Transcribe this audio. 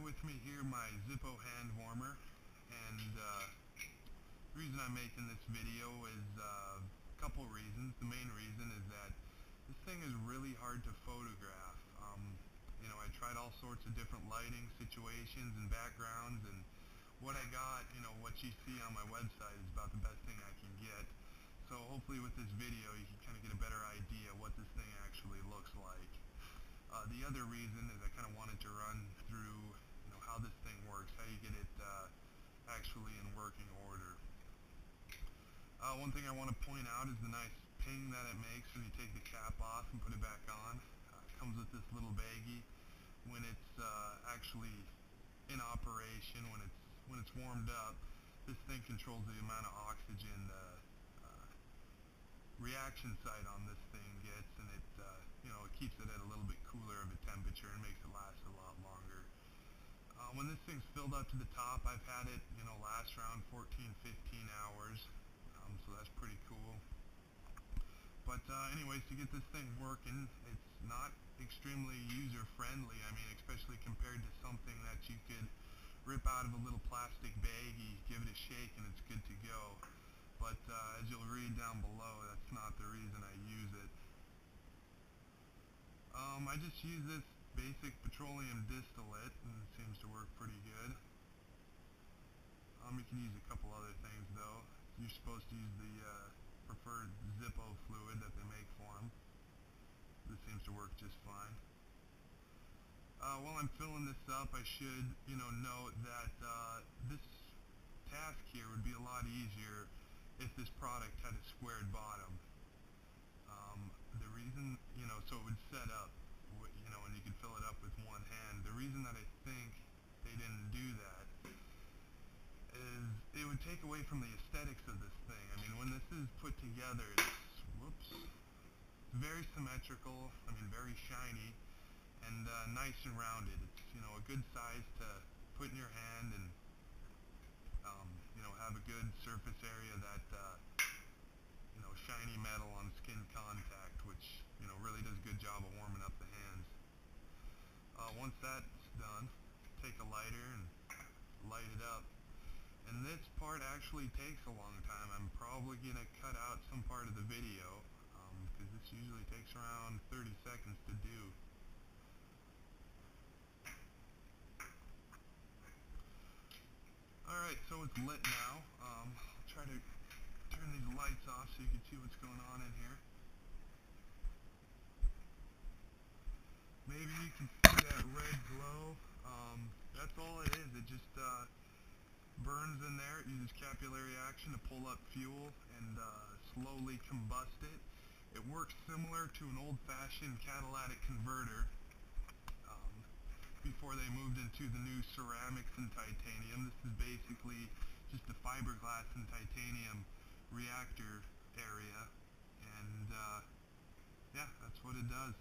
have with me here my Zippo hand warmer, and the reason I'm making this video is a couple reasons. The main reason is that this thing is really hard to photograph. I tried all sorts of different lighting situations and backgrounds, and what I got, what you see on my website is about the best thing I can get. So hopefully with this video you can kind of get a better idea what this thing actually looks like. The other reason is I kind of wanted to run through how this thing works, how you get it actually in working order. One thing I want to point out is the nice ping that it makes when you take the cap off and put it back on. It comes with this little baggie. When it's actually in operation, when it's warmed up, this thing controls the amount of oxygen the reaction site on this thing gets, and it it keeps it at a little bit cooler of a temperature and makes it last a lot longer. When this thing's filled up to the top, I've had it last around 14-15 hours, so that's pretty cool. But anyways, to get this thing working, it's not extremely user-friendly. I mean, especially compared to something that you could rip out of a little plastic baggie, give it a shake, and it's good to go. But as you'll read down below, that's not the reason I use it. I just use this basic petroleum distillate, and it seems to work pretty good. You can use a couple other things though. You're supposed to use the preferred zippo fluid that they make for them. This seems to work just fine. While I'm filling this up, I should note that this task here would be a lot easier if this product had a squared bottom. The reason, so it would set up, and you could fill it up with one hand. The reason that I think they didn't do that is it would take away from the aesthetics of this thing. I mean, when this is put together, it's very symmetrical, very shiny, and nice and rounded. It's, a good size to put in your hand and, have a good surface area that, shiny metal on skin contact, which, really does a good job of warming up the hands. Once that's done, take a lighter and light it up. And this part actually takes a long time. I'm probably going to cut out some part of the video, because this usually takes around 30 seconds to do. Alright, so it's lit now. I'll try to turn these lights off so you can see what's going on in here. Maybe you can see that red glow. That's all it is. It just burns in there. It uses capillary action to pull up fuel and slowly combust it. It works similar to an old-fashioned catalytic converter before they moved into the new ceramics and titanium. This is basically just a fiberglass and titanium reactor area, and yeah, that's what it does.